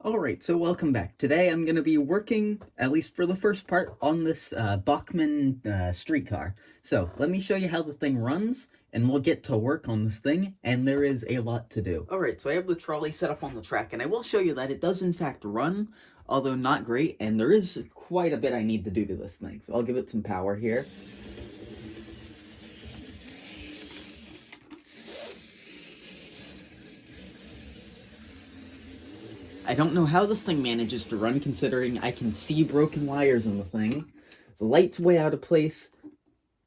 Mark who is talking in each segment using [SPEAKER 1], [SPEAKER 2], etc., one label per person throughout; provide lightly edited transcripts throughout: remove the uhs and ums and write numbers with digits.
[SPEAKER 1] Alright, so welcome back. Today I'm going to be working, at least for the first part, on this Bachmann Streetcar. So, let me show you how the thing runs, and we'll get to work on this thing, and there is a lot to do. Alright, so I have the trolley set up on the track, and I will show you that it does in fact run, although not great, and there is quite a bit I need to do to this thing. So I'll give it some power here. I don't know how this thing manages to run, considering I can see broken wires in the thing. The light's way out of place,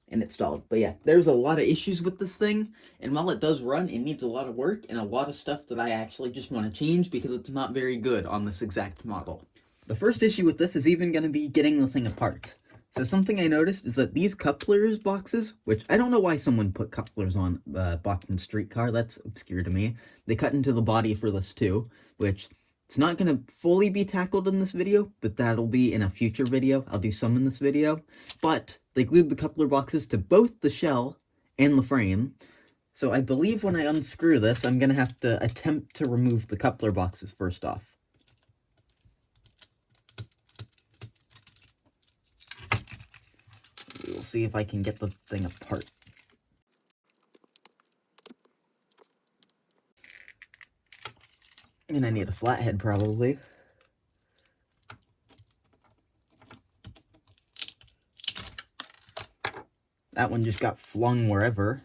[SPEAKER 1] and it's stalled. But yeah, there's a lot of issues with this thing, and while it does run, it needs a lot of work and a lot of stuff that I actually just want to change because it's not very good on this exact model. The first issue with this is even going to be getting the thing apart. So something I noticed is that these couplers boxes, which I don't know why someone put couplers on the Bachmann Streetcar, that's obscure to me. They cut into the body for this too, which it's not going to fully be tackled in this video, but that'll be in a future video. I'll do some in this video. But they glued the coupler boxes to both the shell and the frame. So I believe when I unscrew this, I'm going to have to attempt to remove the coupler boxes first off. We'll see if I can get the thing apart. And I need a flathead, probably. That one just got flung wherever.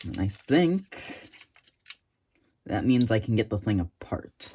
[SPEAKER 1] And I think that means I can get the thing apart.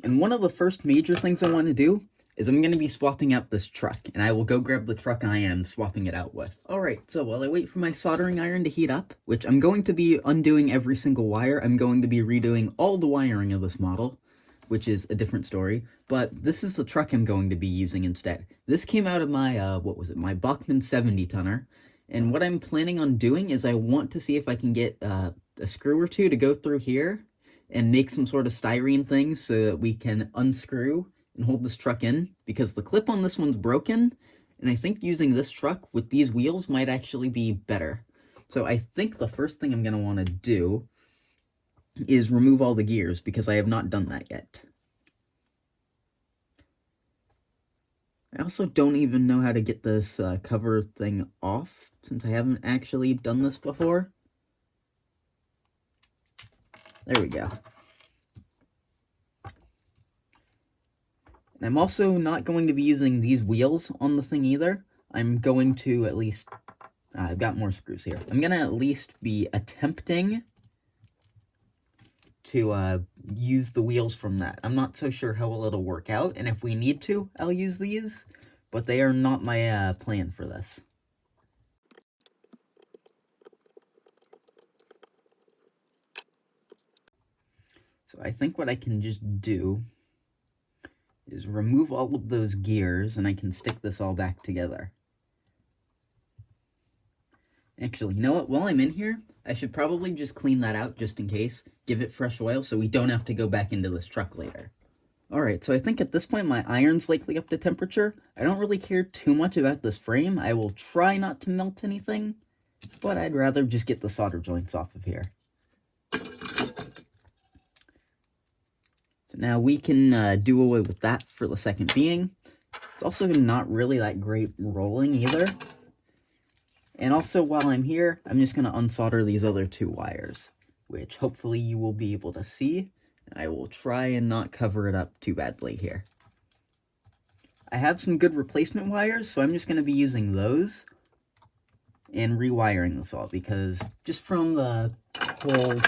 [SPEAKER 1] And one of the first major things I want to do is I'm going to be swapping out this truck, and I will go grab the truck I am swapping it out with. Alright, so while I wait for my soldering iron to heat up, which I'm going to be undoing every single wire, I'm going to be redoing all the wiring of this model, which is a different story, but this is the truck I'm going to be using instead. This came out of my, my Bachmann 70-tonner, and what I'm planning on doing is I want to see if I can get a screw or two to go through here and make some sort of styrene thing so that we can unscrew and hold this truck in, because the clip on this one's broken, and I think using this truck with these wheels might actually be better. So I think the first thing I'm going to want to do is remove all the gears, because I have not done that yet. I also don't even know how to get this cover thing off, since I haven't actually done this before. There we go. I'm also not going to be using these wheels on the thing either. I'm going to at least... I've got more screws here. I'm going to at least be attempting to use the wheels from that. I'm not so sure how well it'll work out, and if we need to, I'll use these, but they are not my plan for this. So I think what I can just do is remove all of those gears, and I can stick this all back together. Actually, you know what? While I'm in here, I should probably just clean that out just in case. Give it fresh oil so we don't have to go back into this truck later. Alright, so I think at this point my iron's likely up to temperature. I don't really care too much about this frame. I will try not to melt anything, but I'd rather just get the solder joints off of here. Now we can do away with that for the second being. It's also not really that great rolling either. And also while I'm here, I'm just going to unsolder these other two wires, which hopefully you will be able to see. I will try and not cover it up too badly here. I have some good replacement wires, so I'm just going to be using those and rewiring this all, because just from the whole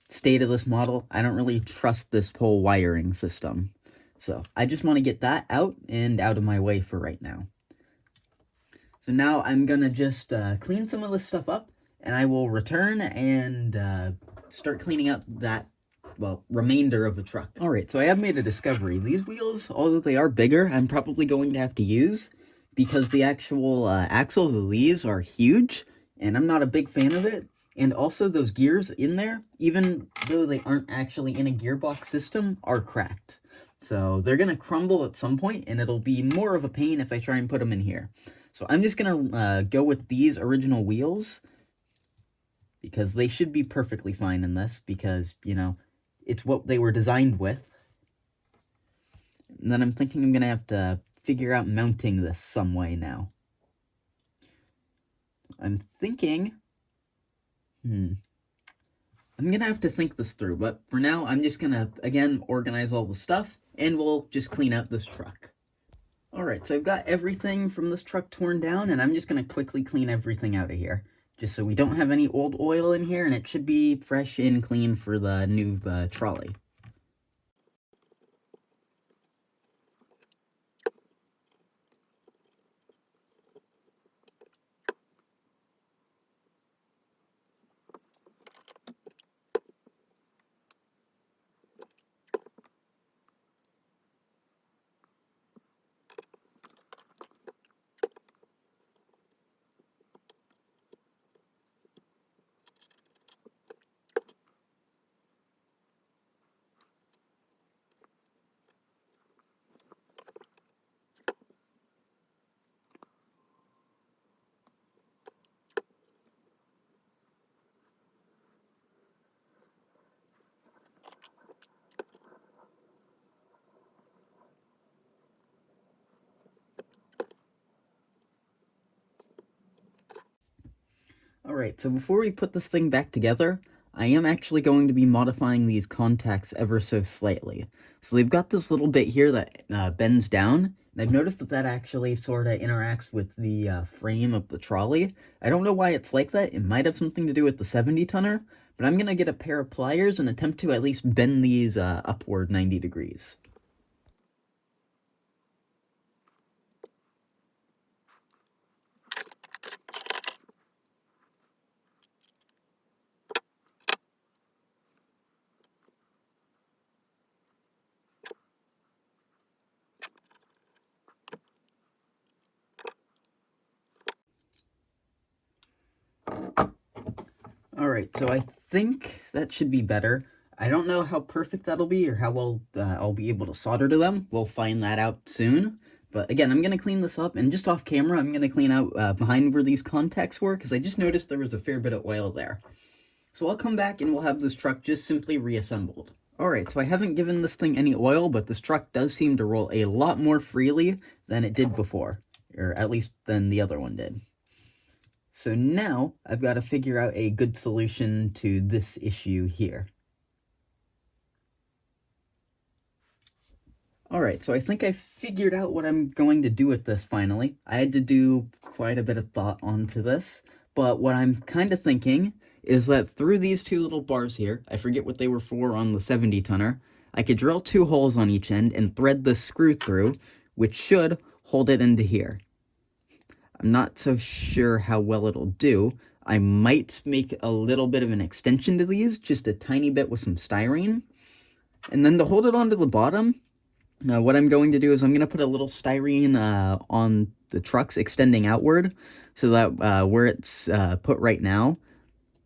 [SPEAKER 1] state of this model, I don't really trust this whole wiring system. So I just want to get that out and out of my way for right now. So now I'm going to just clean some of this stuff up, and I will return and start cleaning up that, well, remainder of the truck. Alright, so I have made a discovery. These wheels, although they are bigger, I'm probably going to have to use, because the actual axles of these are huge, and I'm not a big fan of it. And also those gears in there, even though they aren't actually in a gearbox system, are cracked. So they're going to crumble at some point, and it'll be more of a pain if I try and put them in here. So I'm just going to go with these original wheels, because they should be perfectly fine in this, because, you know, it's what they were designed with. And then I'm thinking I'm going to have to figure out mounting this some way now. I'm thinking, I'm going to have to think this through, but for now, I'm just going to, again, organize all the stuff, and we'll just clean out this truck. Alright, so I've got everything from this truck torn down, and I'm just going to quickly clean everything out of here, just so we don't have any old oil in here, and it should be fresh and clean for the new trolley. Alright, so before we put this thing back together, I am actually going to be modifying these contacts ever so slightly. So they've got this little bit here that bends down, and I've noticed that that actually sort of interacts with the frame of the trolley. I don't know why it's like that. It might have something to do with the 70-tonner, but I'm going to get a pair of pliers and attempt to at least bend these upward 90 degrees. Alright, so I think that should be better. I don't know how perfect that'll be or how well I'll be able to solder to them. We'll find that out soon. But again, I'm going to clean this up, and just off camera, I'm going to clean out behind where these contacts were, because I just noticed there was a fair bit of oil there. So I'll come back and we'll have this truck just simply reassembled. Alright, so I haven't given this thing any oil, but this truck does seem to roll a lot more freely than it did before. Or at least than the other one did. So now, I've got to figure out a good solution to this issue here. Alright, so I think I figured out what I'm going to do with this finally. I had to do quite a bit of thought onto this, but what I'm kind of thinking is that through these two little bars here, I forget what they were for on the 70-tonner, I could drill 2 holes on each end and thread this screw through, which should hold it into here. I'm not so sure how well it'll do. I might make a little bit of an extension to these, just a tiny bit with some styrene. And then to hold it onto the bottom, what I'm going to do is I'm going to put a little styrene on the trucks extending outward, so that where it's put right now,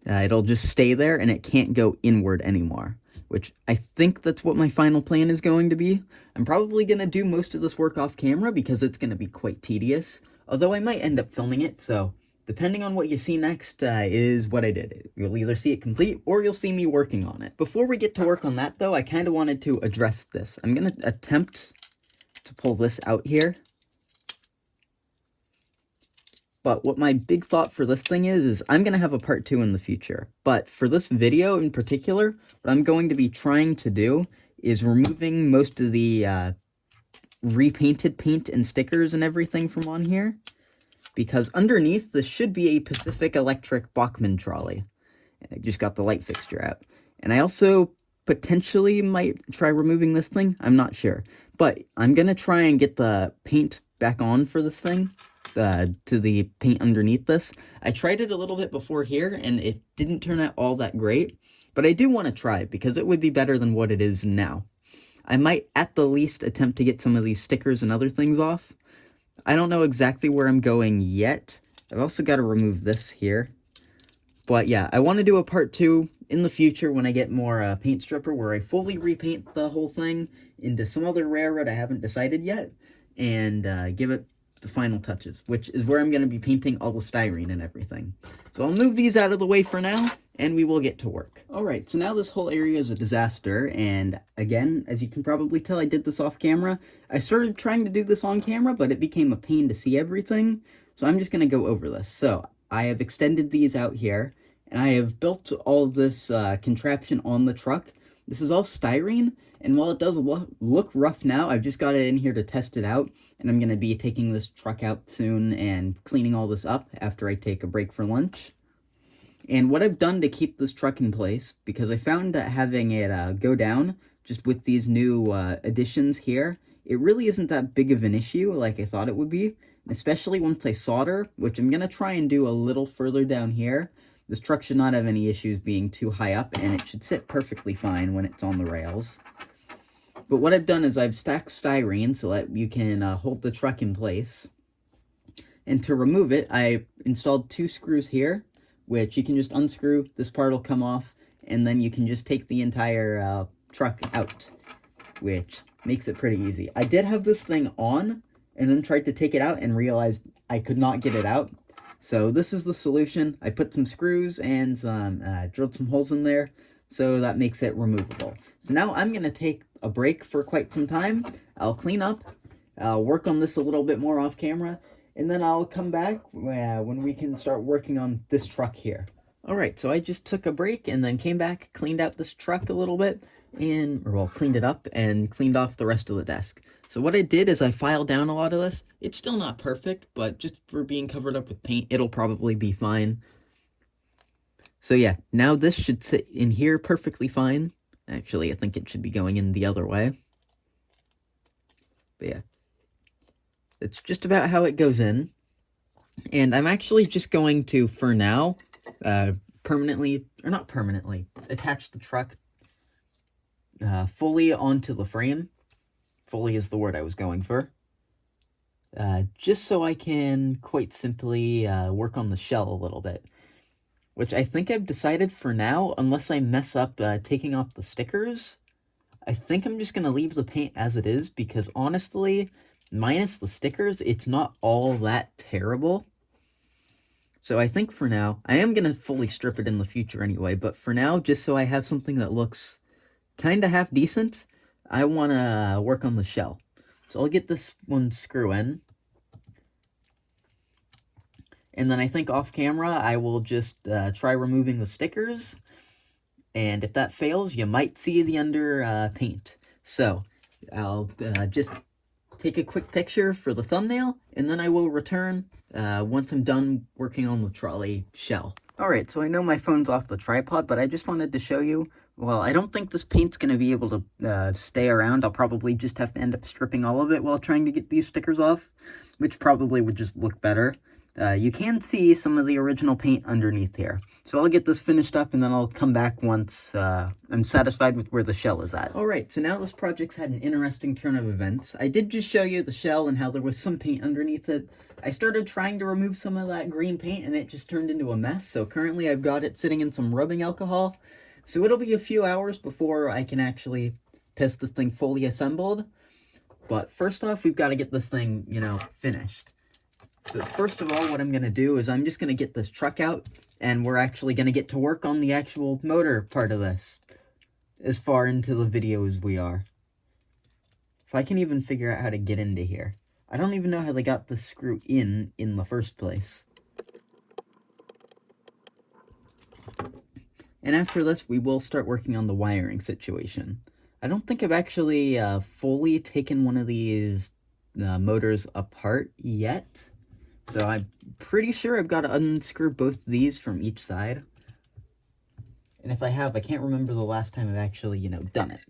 [SPEAKER 1] it'll just stay there and it can't go inward anymore. Which I think that's what my final plan is going to be. I'm probably going to do most of this work off camera because it's going to be quite tedious. Although I might end up filming it, so depending on what you see next is what I did. You'll either see it complete, or you'll see me working on it. Before we get to work on that, though, I kind of wanted to address this. I'm going to attempt to pull this out here. But what my big thought for this thing is I'm going to have a part 2 in the future. But for this video in particular, what I'm going to be trying to do is removing most of the repainted paint and stickers and everything from on here, because underneath this should be a Pacific Electric Bachmann trolley. And I just got the light fixture out. And I also potentially might try removing this thing. I'm not sure, but I'm gonna try and get the paint back on for this thing, to the paint underneath this. I tried it a little bit before here and it didn't turn out all that great, but I do want to try it because it would be better than what it is now. I might, at the least, attempt to get some of these stickers and other things off. I don't know exactly where I'm going yet. I've also got to remove this here. But yeah, I want to do a part 2 in the future when I get more paint stripper, where I fully repaint the whole thing into some other railroad I haven't decided yet, and give it the final touches, which is where I'm going to be painting all the styrene and everything. So I'll move these out of the way for now, and we will get to work. Alright, so now this whole area is a disaster, and again, as you can probably tell, I did this off camera. I started trying to do this on camera, but it became a pain to see everything, so I'm just going to go over this. So, I have extended these out here, and I have built all this contraption on the truck. This is all styrene, and while it does look rough now, I've just got it in here to test it out, and I'm going to be taking this truck out soon and cleaning all this up after I take a break for lunch. And what I've done to keep this truck in place, because I found that having it go down, just with these new additions here, it really isn't that big of an issue like I thought it would be, especially once I solder, which I'm going to try and do a little further down here. This truck should not have any issues being too high up, and it should sit perfectly fine when it's on the rails. But what I've done is I've stacked styrene so that you can hold the truck in place. And to remove it, I installed 2 screws here, which you can just unscrew, this part will come off, and then you can just take the entire truck out, which makes it pretty easy. I did have this thing on, and then tried to take it out and realized I could not get it out. So this is the solution. I put some screws and some drilled some holes in there, so that makes it removable. So now I'm going to take a break for quite some time. I'll clean up, I'll work on this a little bit more off camera, and then I'll come back when we can start working on this truck here. Alright, so I just took a break and then came back, cleaned out this truck a little bit, cleaned it up and cleaned off the rest of the desk. So what I did is I filed down a lot of this. It's still not perfect, but just for being covered up with paint, it'll probably be fine. So yeah, now this should sit in here perfectly fine. Actually, I think it should be going in the other way. But yeah, it's just about how it goes in. And I'm actually just going to, for now, permanently, or not permanently, attach the truck fully onto the frame. Fully is the word I was going for. Just so I can quite simply work on the shell a little bit. Which I think I've decided for now, unless I mess up taking off the stickers, I think I'm just going to leave the paint as it is, because honestly, minus the stickers, it's not all that terrible. So I think for now, I am going to fully strip it in the future anyway, but for now, just so I have something that looks kind of half decent, I want to work on the shell. So I'll get this one screw in. And then I think off camera, I will just try removing the stickers. And if that fails, you might see the under paint. So I'll just take a quick picture for the thumbnail, and then I will return once I'm done working on the trolley shell. Alright, so I know my phone's off the tripod, but I just wanted to show you, well, I don't think this paint's going to be able to stay around. I'll probably just have to end up stripping all of it while trying to get these stickers off, which probably would just look better. You can see some of the original paint underneath here. So I'll get this finished up and then I'll come back once I'm satisfied with where the shell is at. Alright, so now this project's had an interesting turn of events. I did just show you the shell and how there was some paint underneath it. I started trying to remove some of that green paint and it just turned into a mess. So currently I've got it sitting in some rubbing alcohol. So it'll be a few hours before I can actually test this thing fully assembled. But first off, we've got to get this thing, finished. But first of all, what I'm going to do is I'm just going to get this truck out, and we're actually going to get to work on the actual motor part of this, as far into the video as we are. If I can even figure out how to get into here. I don't even know how they got the screw in the first place. And after this, we will start working on the wiring situation. I don't think I've actually fully taken one of these motors apart yet. So I'm pretty sure I've got to unscrew both these from each side. And if I have, I can't remember the last time I've actually, done it.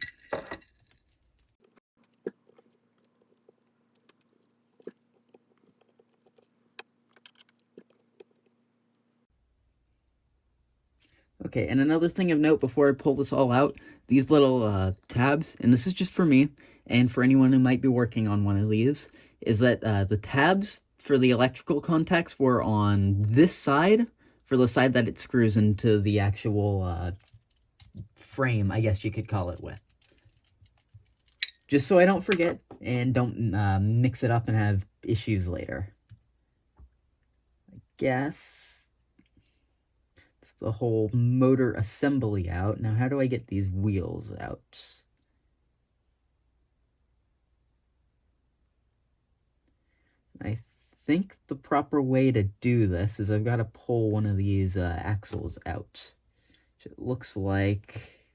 [SPEAKER 1] Okay, and another thing of note before I pull this all out, these little tabs, and this is just for me, and for anyone who might be working on one of these, is that the tabs for the electrical contacts were on this side, for the side that it screws into the actual frame, I guess you could call it with. Just so I don't forget, and don't mix it up and have issues later. I guess the whole motor assembly out. Now, how do I get these wheels out? I think the proper way to do this is I've got to pull one of these axles out. Which it looks like...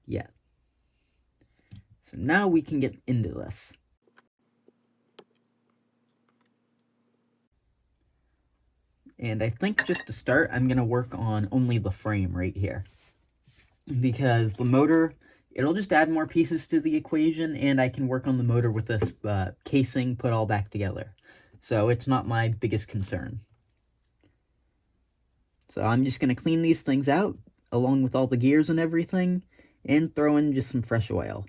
[SPEAKER 1] yeah. So now we can get into this. And I think just to start, I'm going to work on only the frame right here. Because the motor, it'll just add more pieces to the equation, and I can work on the motor with this casing put all back together. So it's not my biggest concern. So I'm just going to clean these things out, along with all the gears and everything, and throw in just some fresh oil.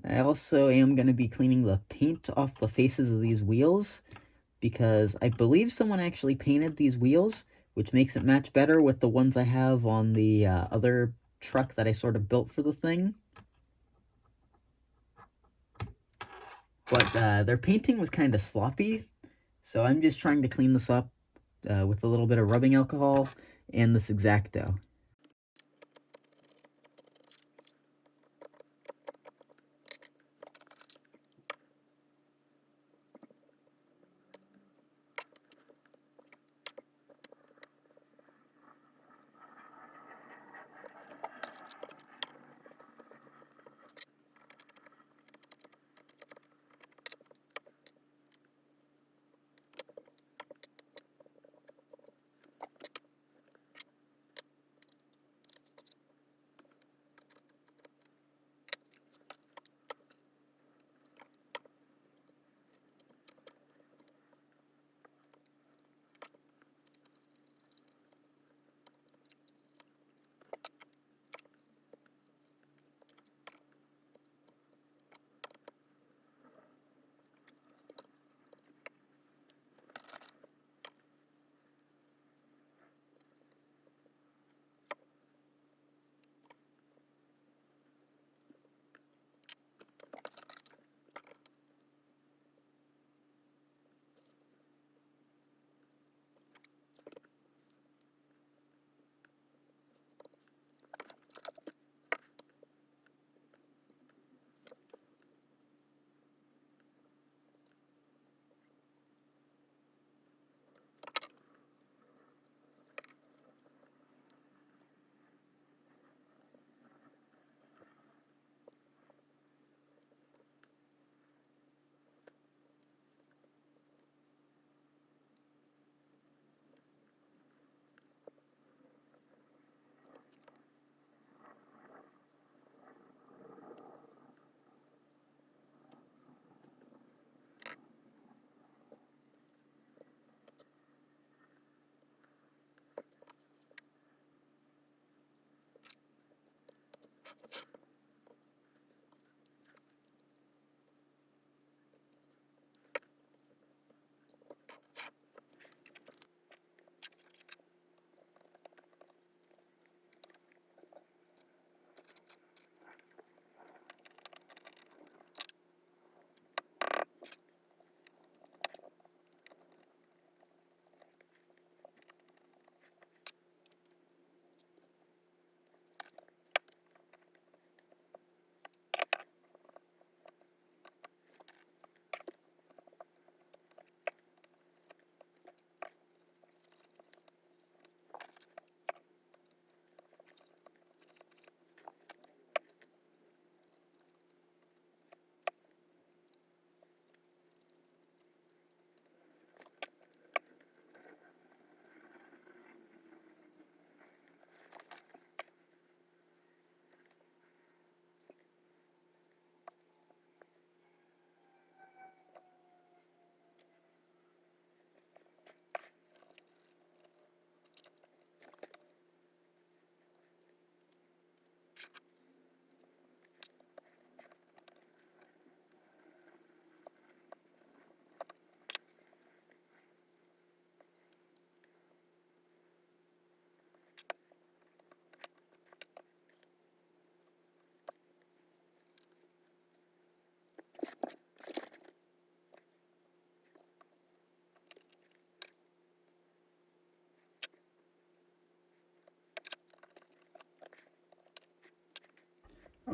[SPEAKER 1] I also am going to be cleaning the paint off the faces of these wheels, because I believe someone actually painted these wheels, which makes it match better with the ones I have on the other truck that I sort of built for the thing. But their painting was kind of sloppy, so I'm just trying to clean this up with a little bit of rubbing alcohol and this X-Acto.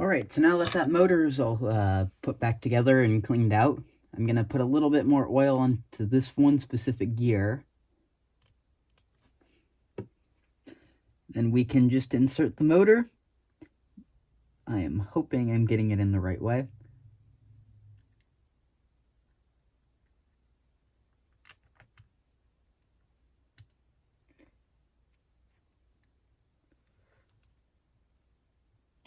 [SPEAKER 1] Alright, so now that motor is all put back together and cleaned out, I'm going to put a little bit more oil onto this one specific gear. Then we can just insert the motor. I am hoping I'm getting it in the right way.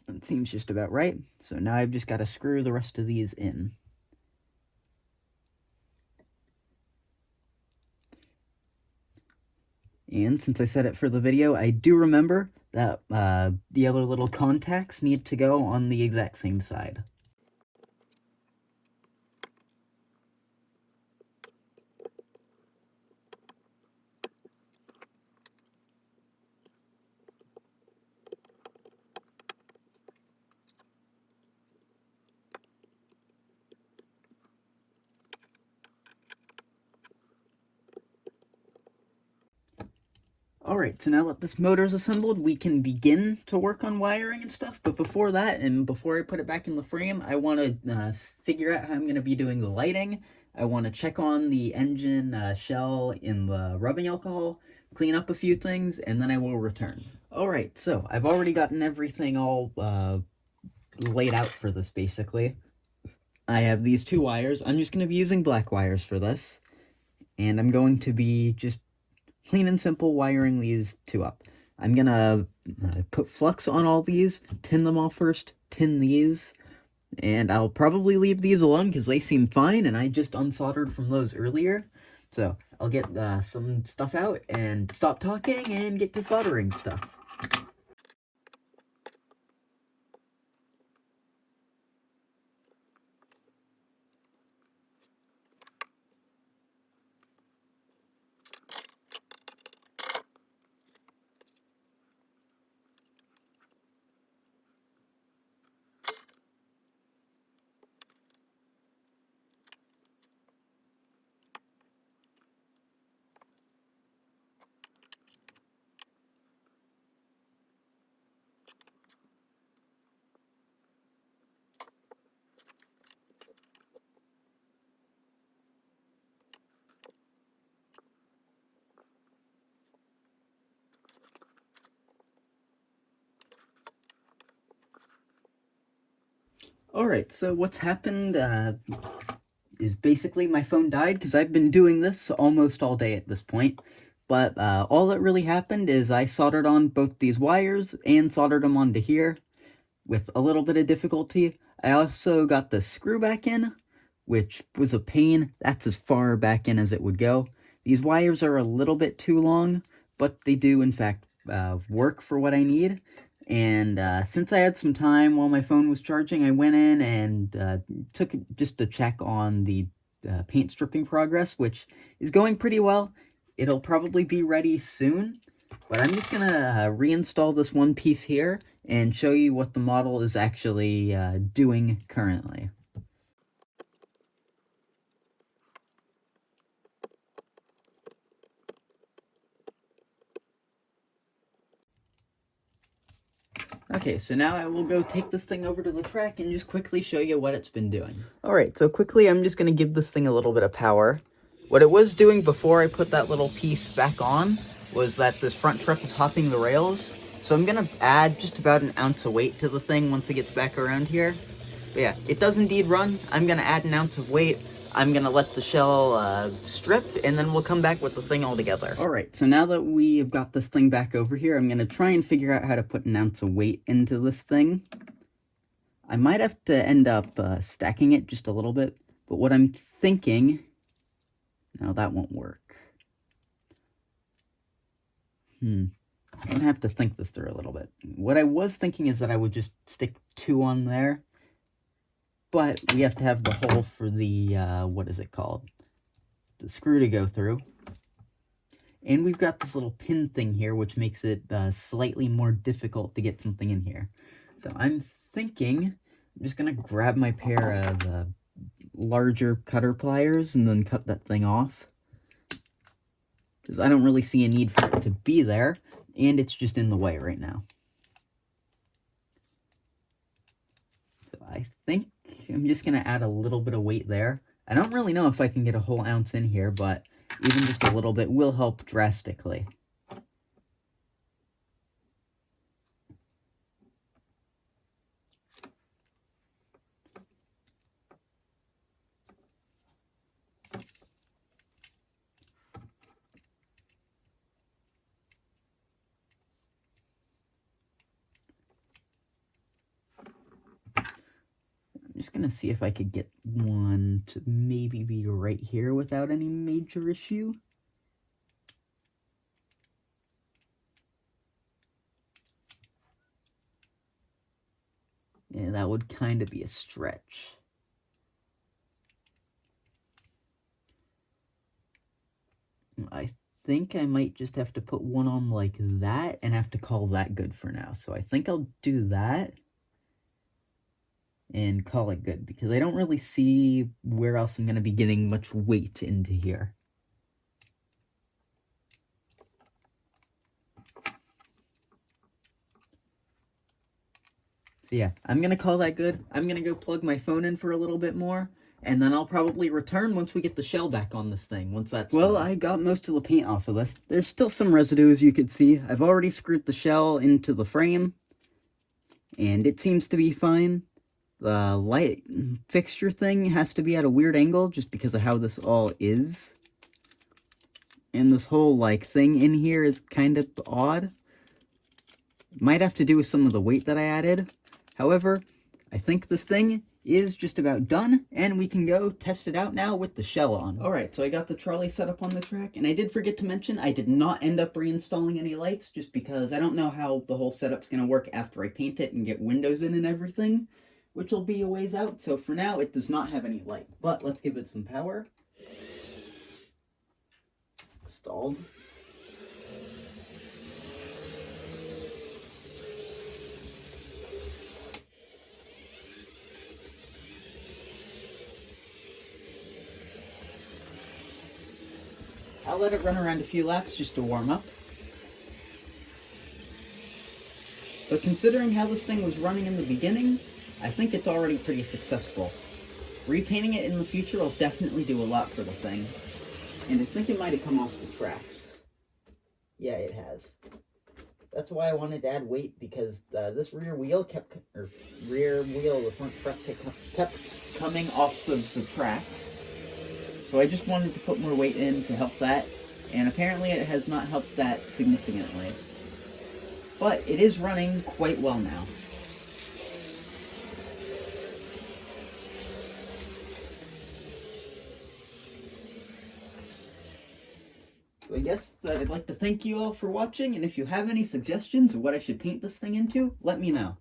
[SPEAKER 1] That seems just about right. So now I've just got to screw the rest of these in. And since I said it for the video, I do remember that the other little contacts need to go on the exact same side. Alright, so now that this motor is assembled, we can begin to work on wiring and stuff, but before that, and before I put it back in the frame, I want to figure out how I'm going to be doing the lighting. I want to check on the engine shell in the rubbing alcohol, clean up a few things, and then I will return. Alright, so I've already gotten everything all laid out for this, basically. I have these two wires. I'm just going to be using black wires for this, and I'm going to be just plain and simple wiring these two up. I'm gonna put flux on all these, tin them all first, tin these, and I'll probably leave these alone because they seem fine, and I just unsoldered from those earlier. So I'll get some stuff out and stop talking and get to soldering stuff. Alright, so what's happened is basically my phone died because I've been doing this almost all day at this point. But all that really happened is I soldered on both these wires and soldered them onto here with a little bit of difficulty. I also got the screw back in, which was a pain. That's as far back in as it would go. These wires are a little bit too long, but they do in fact work for what I need. And since I had some time while my phone was charging, I went in and took just a check on the paint stripping progress, which is going pretty well. It'll probably be ready soon, but I'm just going to reinstall this one piece here and show you what the model is actually doing currently. Okay, so now I will go take this thing over to the track and just quickly show you what it's been doing. Alright, so quickly I'm just going to give this thing a little bit of power. What it was doing before I put that little piece back on was that this front truck was hopping the rails. So I'm going to add just about an ounce of weight to the thing once it gets back around here. But yeah, it does indeed run. I'm going to add an ounce of weight. I'm going to let the shell strip, and then we'll come back with the thing all together. Alright, so now that we have got this thing back over here, I'm going to try and figure out how to put an ounce of weight into this thing. I might have to end up stacking it just a little bit, but what I'm thinking... No, that won't work. I'm going to have to think this through a little bit. What I was thinking is that I would just stick 2 on there. But we have to have the hole for the, what is it called? The screw to go through. And we've got this little pin thing here, which makes it slightly more difficult to get something in here. So I'm thinking I'm just going to grab my pair of larger cutter pliers and then cut that thing off. Because I don't really see a need for it to be there, and it's just in the way right now. I think I'm just going to add a little bit of weight there. I don't really know if I can get a whole ounce in here, but even just a little bit will help drastically. I'm just going to see if I could get one to maybe be right here without any major issue. Yeah, that would kind of be a stretch. I think I might just have to put one on like that and have to call that good for now. So I think I'll do that and call it good, because I don't really see where else I'm going to be getting much weight into here. So yeah, I'm going to call that good. I'm going to go plug my phone in for a little bit more, and then I'll probably return once we get the shell back on this thing, once that's done. I got most of the paint off of this. There's still some residue, as you can see. I've already screwed the shell into the frame, and it seems to be fine. The light fixture thing has to be at a weird angle just because of how this all is. And this whole, like, thing in here is kind of odd. Might have to do with some of the weight that I added. However, I think this thing is just about done, and we can go test it out now with the shell on. Alright, so I got the trolley set up on the track, and I did forget to mention I did not end up reinstalling any lights, just because I don't know how the whole setup's going to work after I paint it and get windows in and everything, which will be a ways out. So for now, it does not have any light, but let's give it some power. Installed. I'll let it run around a few laps just to warm up. But considering how this thing was running in the beginning, I think it's already pretty successful. Repainting it in the future will definitely do a lot for the thing. And I think it might have come off the tracks. Yeah, it has. That's why I wanted to add weight, because this rear wheel the front press kept coming off the tracks. So I just wanted to put more weight in to help that, and apparently it has not helped that significantly. But it is running quite well now. So I guess that I'd like to thank you all for watching, and if you have any suggestions of what I should paint this thing into, let me know.